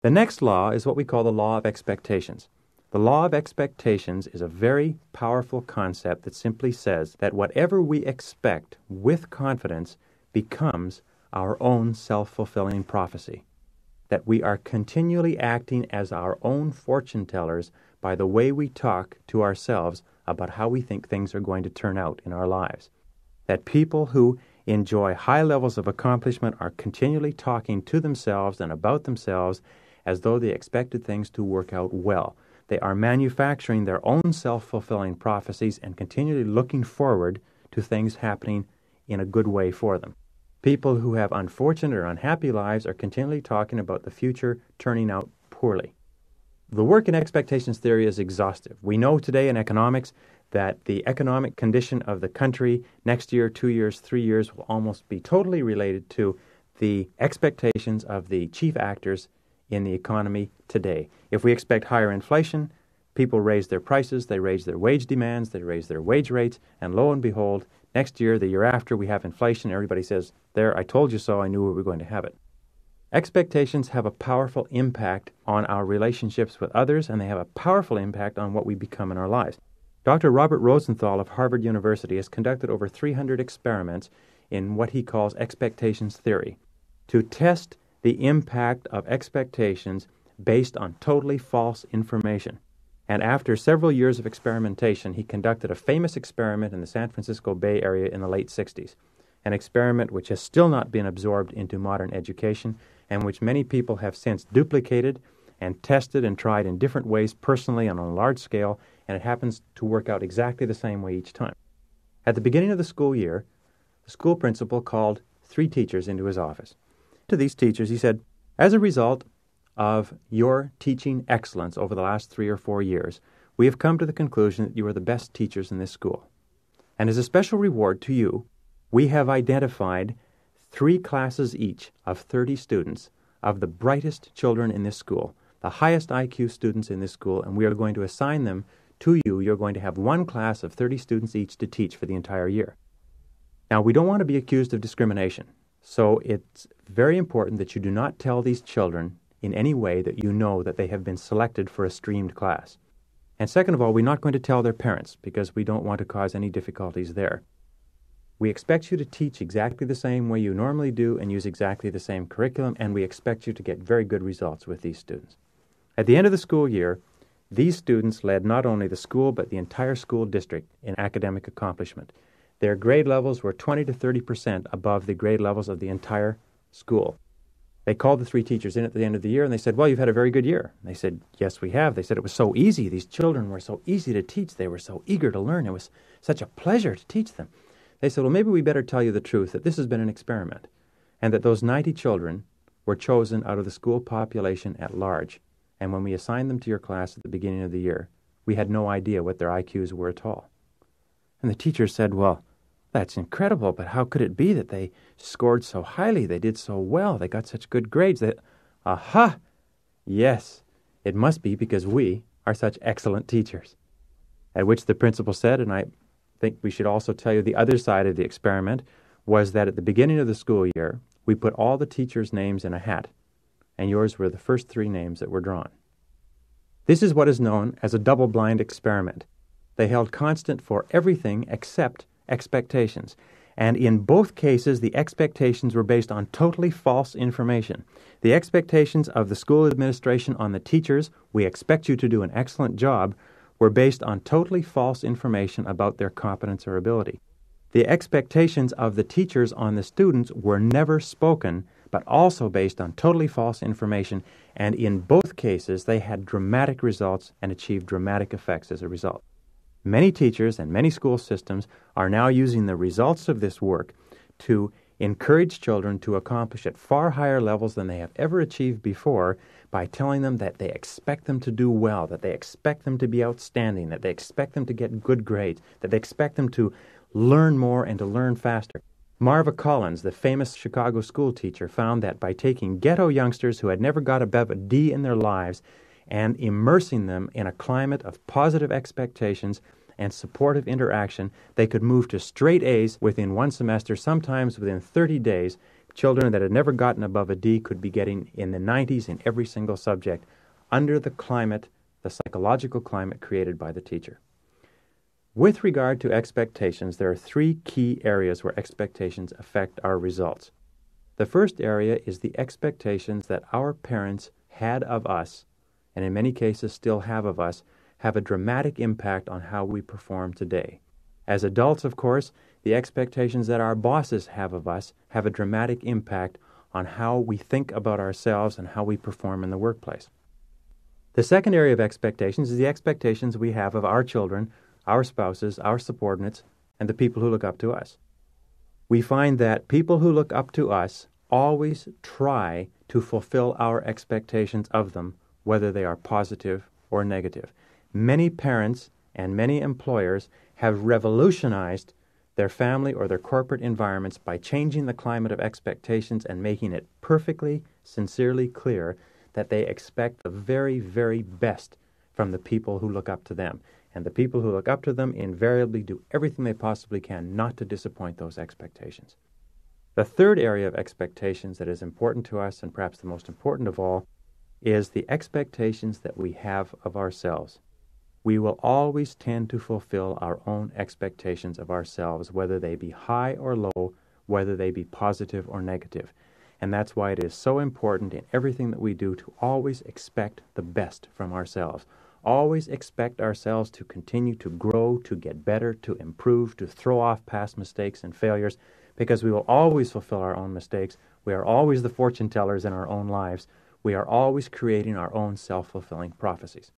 The next law is what we call the law of expectations. The law of expectations is a very powerful concept that simply says that whatever we expect with confidence becomes our own self-fulfilling prophecy. That we are continually acting as our own fortune tellers by the way we talk to ourselves about how we think things are going to turn out in our lives. That people who enjoy high levels of accomplishment are continually talking to themselves and about themselves as though they expected things to work out well. They are manufacturing their own self-fulfilling prophecies and continually looking forward to things happening in a good way for them. People who have unfortunate or unhappy lives are continually talking about the future turning out poorly. The work in expectations theory is exhaustive. We know today in economics that the economic condition of the country next year, 2 years, 3 years will almost be totally related to the expectations of the chief actors in the economy today. If we expect higher inflation, people raise their prices, they raise their wage demands, they raise their wage rates, and lo and behold, next year, the year after, we have inflation. Everybody says, there, I told you so, I knew we were going to have it. Expectations have a powerful impact on our relationships with others, and they have a powerful impact on what we become in our lives. Dr. Robert Rosenthal of Harvard University has conducted over 300 experiments in what he calls expectations theory to test the impact of expectations based on totally false information. And after several years of experimentation, he conducted a famous experiment in the San Francisco Bay Area in the late 60s, an experiment which has still not been absorbed into modern education and which many people have since duplicated and tested and tried in different ways personally and on a large scale, and it happens to work out exactly the same way each time. At the beginning of the school year, the school principal called 3 teachers into his office. To these teachers, he said, as a result of your teaching excellence over the last 3 or 4 years, we have come to the conclusion that you are the best teachers in this school. And as a special reward to you, we have identified 3 classes each of 30 students of the brightest children in this school, the highest IQ students in this school, and we are going to assign them to you. You're going to have 1 class of 30 students each to teach for the entire year. Now, we don't want to be accused of discrimination, so it's very important that you do not tell these children in any way that you know that they have been selected for a streamed class. And second of all, we're not going to tell their parents because we don't want to cause any difficulties there. We expect you to teach exactly the same way you normally do and use exactly the same curriculum, and we expect you to get very good results with these students. At the end of the school year, these students led not only the school but the entire school district in academic accomplishment. Their grade levels were 20 to 30% above the grade levels of the entire school. They called the 3 teachers in at the end of the year and they said, well, you've had a very good year. And they said, yes, we have. They said it was so easy. These children were so easy to teach. They were so eager to learn. It was such a pleasure to teach them. They said, well, maybe we better tell you the truth, that this has been an experiment, and that those 90 children were chosen out of the school population at large. And when we assigned them to your class at the beginning of the year, we had no idea what their IQs were at all. And the teachers said, well, that's incredible, but how could it be that they scored so highly? They did so well. They got such good grades. Aha! Yes, it must be because we are such excellent teachers. At which the principal said, and I think we should also tell you the other side of the experiment, was that at the beginning of the school year, we put all the teachers' names in a hat, and yours were the first 3 names that were drawn. This is what is known as a double-blind experiment. They held constant for everything except expectations. And in both cases, the expectations were based on totally false information. The expectations of the school administration on the teachers, we expect you to do an excellent job, were based on totally false information about their competence or ability. The expectations of the teachers on the students were never spoken, but also based on totally false information, and in both cases, they had dramatic results and achieved dramatic effects as a result. Many teachers and many school systems are now using the results of this work to encourage children to accomplish at far higher levels than they have ever achieved before by telling them that they expect them to do well, that they expect them to be outstanding, that they expect them to get good grades, that they expect them to learn more and to learn faster. Marva Collins, the famous Chicago school teacher, found that by taking ghetto youngsters who had never got above a D in their lives and immersing them in a climate of positive expectations and supportive interaction, they could move to straight A's within 1 semester, sometimes within 30 days, Children that had never gotten above a D could be getting in the 90s in every single subject under the climate, the psychological climate created by the teacher. With regard to expectations, there are three key areas where expectations affect our results. The first area is the expectations that our parents had of us, and in many cases still have of us, have a dramatic impact on how we perform today. As adults, of course, the expectations that our bosses have of us have a dramatic impact on how we think about ourselves and how we perform in the workplace. The second area of expectations is the expectations we have of our children, our spouses, our subordinates, and the people who look up to us. We find that people who look up to us always try to fulfill our expectations of them, whether they are positive or negative. Many parents and many employers have revolutionized their family or their corporate environments by changing the climate of expectations and making it perfectly, sincerely clear that they expect the very, very best from the people who look up to them. And the people who look up to them invariably do everything they possibly can not to disappoint those expectations. The third area of expectations that is important to us, and perhaps the most important of all, is the expectations that we have of ourselves. We will always tend to fulfill our own expectations of ourselves, whether they be high or low, whether they be positive or negative. And that's why it is so important in everything that we do to always expect the best from ourselves. Always expect ourselves to continue to grow, to get better, to improve, to throw off past mistakes and failures, because we will always fulfill our own mistakes. We are always the fortune tellers in our own lives. We are always creating our own self-fulfilling prophecies.